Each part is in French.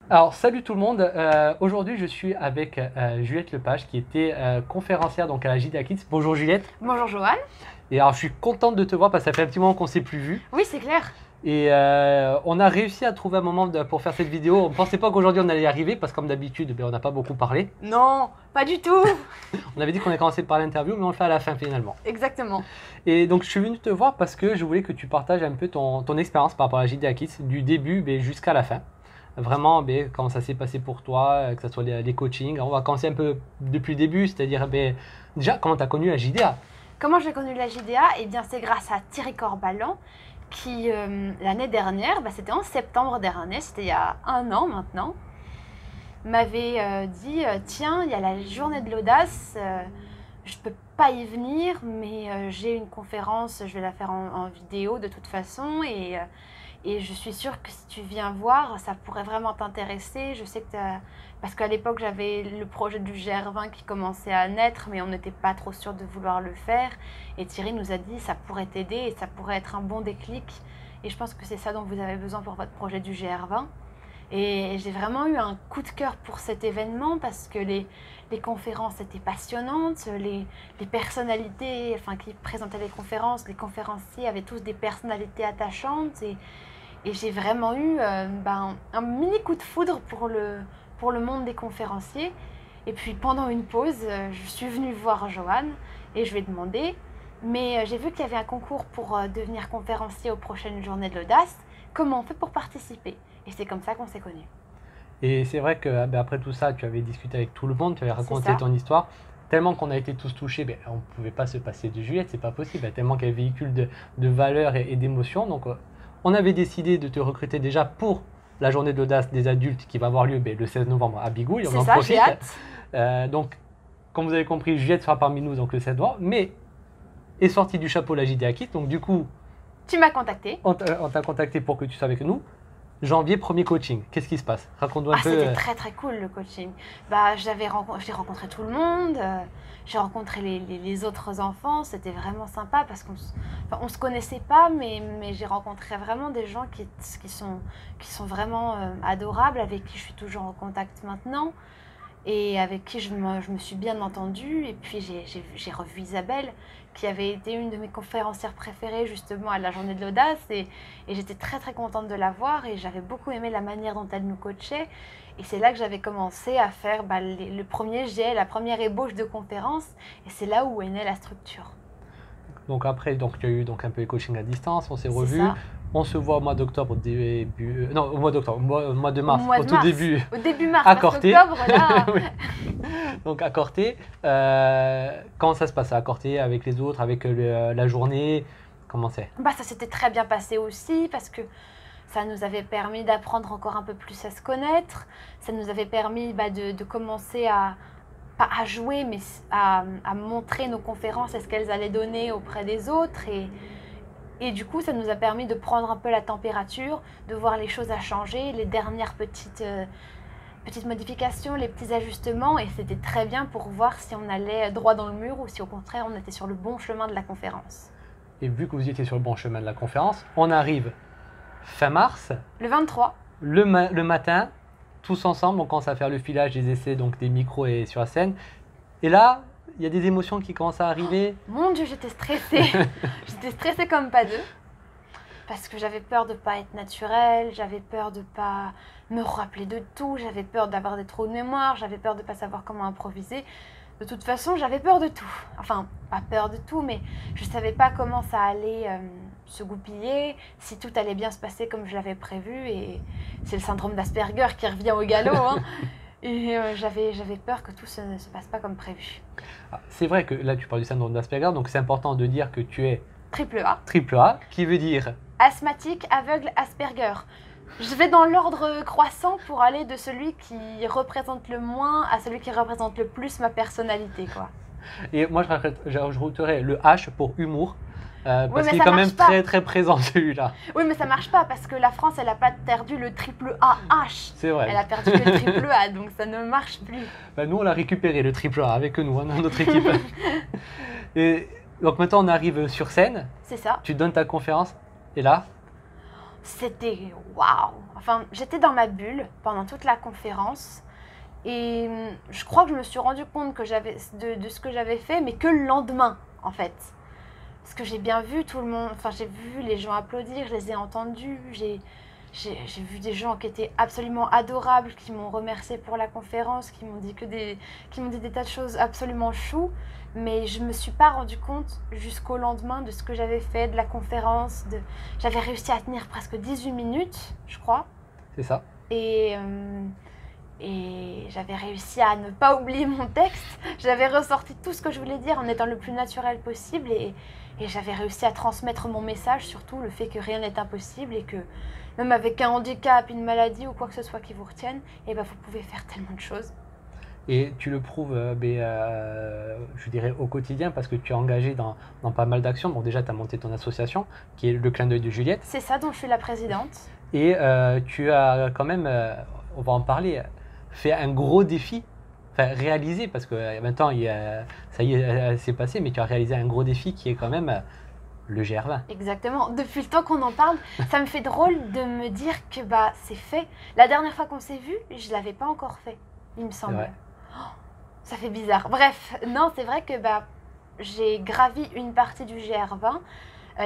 Alors, salut tout le monde. Aujourd'hui, je suis avec Juliette Lepage, qui était conférencière donc à la JDA Kids. Bonjour Juliette. Bonjour Johan. Et alors, je suis contente de te voir parce que ça fait un petit moment qu'on ne s'est plus vu. Oui, c'est clair. Et on a réussi à trouver un moment pour faire cette vidéo. On ne pensait pas qu'aujourd'hui on allait y arriver parce que comme d'habitude, on n'a pas beaucoup parlé. Non, pas du tout. On avait dit qu'on allait commencer par l'interview, mais on le fait à la fin finalement. Exactement. Et donc, je suis venu te voir parce que je voulais que tu partages un peu ton expérience par rapport à la JDA Kids, du début jusqu'à la fin. Vraiment, comment ça s'est passé pour toi, que ce soit les coachings. On va commencer un peu depuis le début, c'est-à-dire déjà, comment tu as connu la JDA? Comment j'ai connu la JDA? Eh bien, c'est grâce à Thierry Corbalan qui, l'année dernière, c'était en septembre dernier, c'était il y a un an maintenant, m'avait dit tiens, il y a la journée de l'audace, je ne peux pas y venir, mais j'ai une conférence, je vais la faire en vidéo de toute façon et je suis sûre que si tu viens voir, ça pourrait vraiment t'intéresser. Je sais que parce qu'à l'époque, j'avais le projet du GR20 qui commençait à naître, mais on n'était pas trop sûr de vouloir le faire. Et Thierry nous a dit ça pourrait t'aider et ça pourrait être un bon déclic. Et je pense que c'est ça dont vous avez besoin pour votre projet du GR20. Et j'ai vraiment eu un coup de cœur pour cet événement parce que les conférences étaient passionnantes, les personnalités qui présentaient les conférences, les conférenciers avaient tous des personnalités attachantes et j'ai vraiment eu un mini coup de foudre pour le monde des conférenciers. Et puis pendant une pause, je suis venue voir Johan et je lui ai demandé, mais j'ai vu qu'il y avait un concours pour devenir conférencier aux prochaines journées de l'audace, comment on fait pour participer? Et c'est comme ça qu'on s'est connus. Et c'est vrai que après tout ça, tu avais discuté avec tout le monde, tu avais C'est raconté ça. ton histoire. Tellement qu'on a été tous touchés, on ne pouvait pas se passer de Juliette, c'est pas possible. Tellement qu'elle véhicule de valeurs et d'émotions. Donc, on avait décidé de te recruter déjà pour la journée d'audace des adultes qui va avoir lieu le 16 novembre à Bigouille. On C'est en ça, j'ai profite. hâte. Donc, comme vous avez compris, Juliette sera parmi nous donc le 16 novembre, mais est sortie du chapeau la JDA Kids. Donc, du coup, Tu m'as contacté. on t'a contacté pour que tu sois avec nous. Janvier, premier coaching. Qu'est-ce qui se passe? Raconte-nous un peu. C'était très très cool le coaching. J'ai rencontré tout le monde, j'ai rencontré les autres enfants, c'était vraiment sympa parce on se connaissait pas, mais j'ai rencontré vraiment des gens qui sont vraiment adorables, avec qui je suis toujours en contact maintenant et avec qui je me suis bien entendue. Et puis j'ai revu Isabelle, qui avait été une de mes conférencières préférées justement à la journée de l'audace. Et j'étais très très contente de la voir et j'avais beaucoup aimé la manière dont elle nous coachait. Et c'est là que j'avais commencé à faire le premier jet, la première ébauche de conférence. Et c'est là où est née la structure. Donc après, tu as eu un peu les coaching à distance, on s'est revus. Ça. On se voit au mois d'octobre au début. Non, au mois d'octobre, au mois de mars, Au tout début. Au début mars, À parce Corté. qu'octobre, là. Oui. Donc à Corté. Comment ça se passe à Corté avec les autres, avec la journée? Comment c'est? Ça s'était très bien passé aussi parce que ça nous avait permis d'apprendre encore un peu plus à se connaître. Ça nous avait permis de commencer pas à jouer, mais à montrer nos conférences et ce qu'elles allaient donner auprès des autres. Et du coup, ça nous a permis de prendre un peu la température, de voir les choses à changer, les dernières petites modifications, les petits ajustements. Et c'était très bien pour voir si on allait droit dans le mur ou si au contraire on était sur le bon chemin de la conférence. Et vu que vous étiez sur le bon chemin de la conférence, on arrive fin mars. Le 23. Le matin, tous ensemble, on commence à faire le filage des essais, donc des micros et sur la scène. Et là, il y a des émotions qui commencent à arriver. Mon Dieu, j'étais stressée. J'étais stressée comme pas deux. Parce que j'avais peur de ne pas être naturelle, j'avais peur de ne pas me rappeler de tout, j'avais peur d'avoir des trous de mémoire, j'avais peur de ne pas savoir comment improviser. De toute façon, j'avais peur de tout. Enfin, pas peur de tout, mais je ne savais pas comment ça allait se goupiller, si tout allait bien se passer comme je l'avais prévu. Et c'est le syndrome d'Asperger qui revient au galop. Hein. Et j'avais peur que tout ne se passe pas comme prévu. C'est vrai que là, tu parles du syndrome d'Asperger, donc c'est important de dire que tu es Triple A. triple A, qui veut dire asthmatique, aveugle, Asperger. Je vais dans l'ordre croissant pour aller de celui qui représente le moins à celui qui représente le plus ma personnalité, quoi. Et moi, je rajouterais le H pour humour, Oui, parce mais qu'il est ça quand même marche pas. très très présent celui-là. Oui, mais ça marche pas parce que la France, elle n'a pas perdu le triple AH. C'est vrai. Elle a perdu le triple A, donc ça ne marche plus. Nous, on l'a récupéré, le triple A, avec nous, dans notre équipe. Et donc maintenant, on arrive sur scène, C'est ça. tu donnes ta conférence, et là, c'était waouh. Enfin, j'étais dans ma bulle pendant toute la conférence et je crois que je me suis rendu compte que de ce que j'avais fait, mais que le lendemain, en fait. Parce que j'ai bien vu tout le monde, enfin j'ai vu les gens applaudir, je les ai entendus, j'ai vu des gens qui étaient absolument adorables, qui m'ont remercié pour la conférence, qui m'ont dit des tas de choses absolument choues, mais je me suis pas rendu compte jusqu'au lendemain de ce que j'avais fait, de la conférence, j'avais réussi à tenir presque 18 minutes, je crois. C'est ça. Et j'avais réussi à ne pas oublier mon texte. J'avais ressorti tout ce que je voulais dire en étant le plus naturel possible et j'avais réussi à transmettre mon message, surtout le fait que rien n'est impossible et que même avec un handicap, une maladie ou quoi que ce soit qui vous retienne, vous pouvez faire tellement de choses. Et tu le prouves, je dirais, au quotidien parce que tu es engagé dans pas mal d'actions. Bon, déjà, tu as monté ton association qui est le Clin d'œil de Juliette. C'est ça dont je suis la présidente. Et tu as quand même, on va en parler, fait un gros défi, enfin réalisé, parce que maintenant, ça y est, c'est passé, mais tu as réalisé un gros défi qui est quand même le GR20. Exactement. Depuis le temps qu'on en parle, ça me fait drôle de me dire que c'est fait. La dernière fois qu'on s'est vu, je ne l'avais pas encore fait, il me semble. Oh, ça fait bizarre. Bref, non, c'est vrai que j'ai gravi une partie du GR20.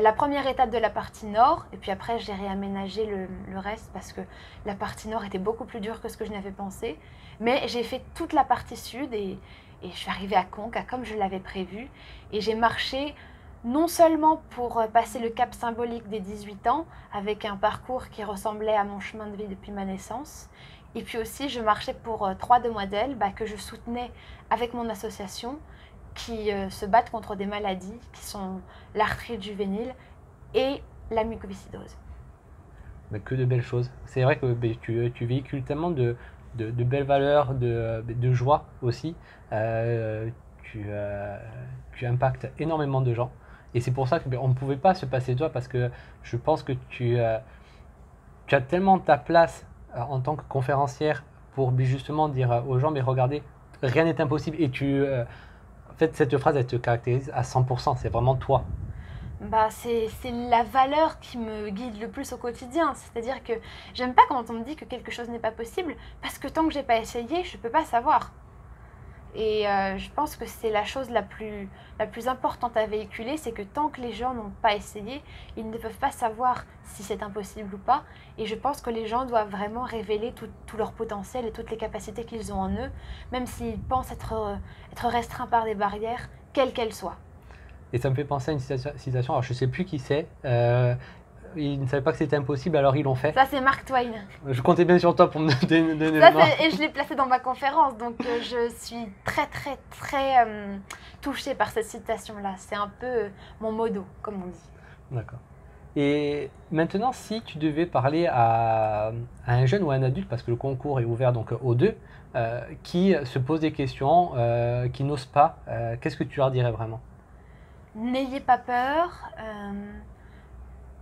La première étape de la partie nord, et puis après j'ai réaménagé le reste parce que la partie nord était beaucoup plus dure que ce que je n'avais pensé. Mais j'ai fait toute la partie sud et je suis arrivée à Conques, comme je l'avais prévu. Et j'ai marché non seulement pour passer le cap symbolique des 18 ans, avec un parcours qui ressemblait à mon chemin de vie depuis ma naissance, et puis aussi je marchais pour 3 demoiselles que je soutenais avec mon association, qui se battent contre des maladies qui sont l'arthrite juvénile et la mucoviscidose. Mais que de belles choses. C'est vrai que tu véhicules tellement de belles valeurs, de joie aussi. Tu impactes énormément de gens. Et c'est pour ça qu'on ne pouvait pas se passer de toi parce que je pense que tu as tellement ta place en tant que conférencière pour justement dire aux gens, mais regardez, rien n'est impossible. Et en fait, cette phrase, elle te caractérise à 100%, c'est vraiment toi. C'est la valeur qui me guide le plus au quotidien. C'est-à-dire que j'aime pas quand on me dit que quelque chose n'est pas possible, parce que tant que j'ai pas essayé, je peux pas savoir. Et je pense que c'est la chose la plus importante à véhiculer, c'est que tant que les gens n'ont pas essayé, ils ne peuvent pas savoir si c'est impossible ou pas. Et je pense que les gens doivent vraiment révéler tout leur potentiel et toutes les capacités qu'ils ont en eux, même s'ils pensent être restreints par des barrières, quelles qu'elles soient. Et ça me fait penser à une citation, alors je ne sais plus qui c'est, ils ne savaient pas que c'était impossible, alors ils l'ont fait. Ça, c'est Mark Twain. Je comptais bien sur toi pour me donner le nom. Et je l'ai placé dans ma conférence, donc je suis très, très, très touchée par cette citation-là. C'est un peu mon modo, comme on dit. D'accord. Et maintenant, si tu devais parler à un jeune ou à un adulte, parce que le concours est ouvert donc aux deux, qui se pose des questions, qui n'osent pas, qu'est-ce que tu leur dirais vraiment ? N'ayez pas peur.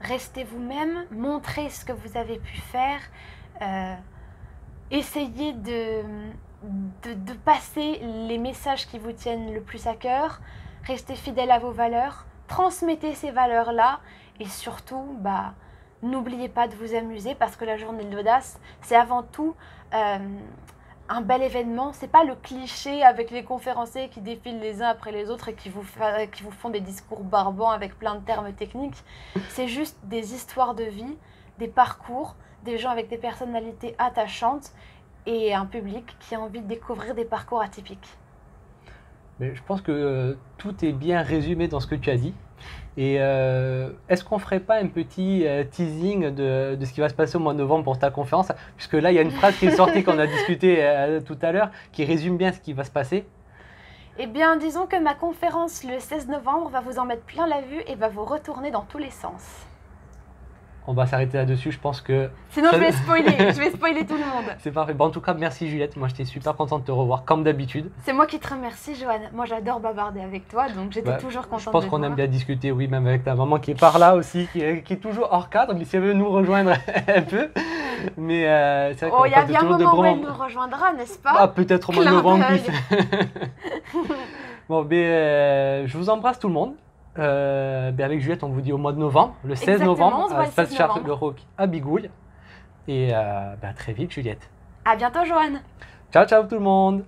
Restez vous-même, montrez ce que vous avez pu faire, essayez de passer les messages qui vous tiennent le plus à cœur, restez fidèle à vos valeurs, transmettez ces valeurs-là et surtout, n'oubliez pas de vous amuser parce que la journée de l'audace, c'est avant tout un bel événement. C'est pas le cliché avec les conférenciers qui défilent les uns après les autres et qui vous font des discours barbants avec plein de termes techniques. C'est juste des histoires de vie, des parcours, des gens avec des personnalités attachantes et un public qui a envie de découvrir des parcours atypiques. Mais je pense que tout est bien résumé dans ce que tu as dit. Et est-ce qu'on ferait pas un petit teasing de ce qui va se passer au mois de novembre pour ta conférence? Puisque là, il y a une phrase qui est sortie qu'on a discuté tout à l'heure, qui résume bien ce qui va se passer. Eh bien, disons que ma conférence le 16 novembre va vous en mettre plein la vue et va vous retourner dans tous les sens. On va s'arrêter là-dessus, je pense que... Sinon, je vais spoiler tout le monde. C'est parfait. Bon, en tout cas, merci Juliette. Moi, j'étais super contente de te revoir, comme d'habitude. C'est moi qui te remercie, Joanne. Moi, j'adore bavarder avec toi, donc j'étais toujours contente de te voir. Je pense qu'on aime bien discuter, oui, même avec ta maman qui est par là aussi, qui est toujours hors cadre, si elle veut nous rejoindre un peu. Mais c'est vrai il y a bien un moment où elle nous rejoindra, n'est-ce pas? Peut-être au mois de novembre. Bon, je vous embrasse tout le monde. Avec Juliette, on vous dit au mois de novembre, le 16 Exactement, novembre, on se voit le 16 Space novembre. le Rock à Bigouille. Et à très vite, Juliette. À bientôt, Johan. Ciao, ciao tout le monde!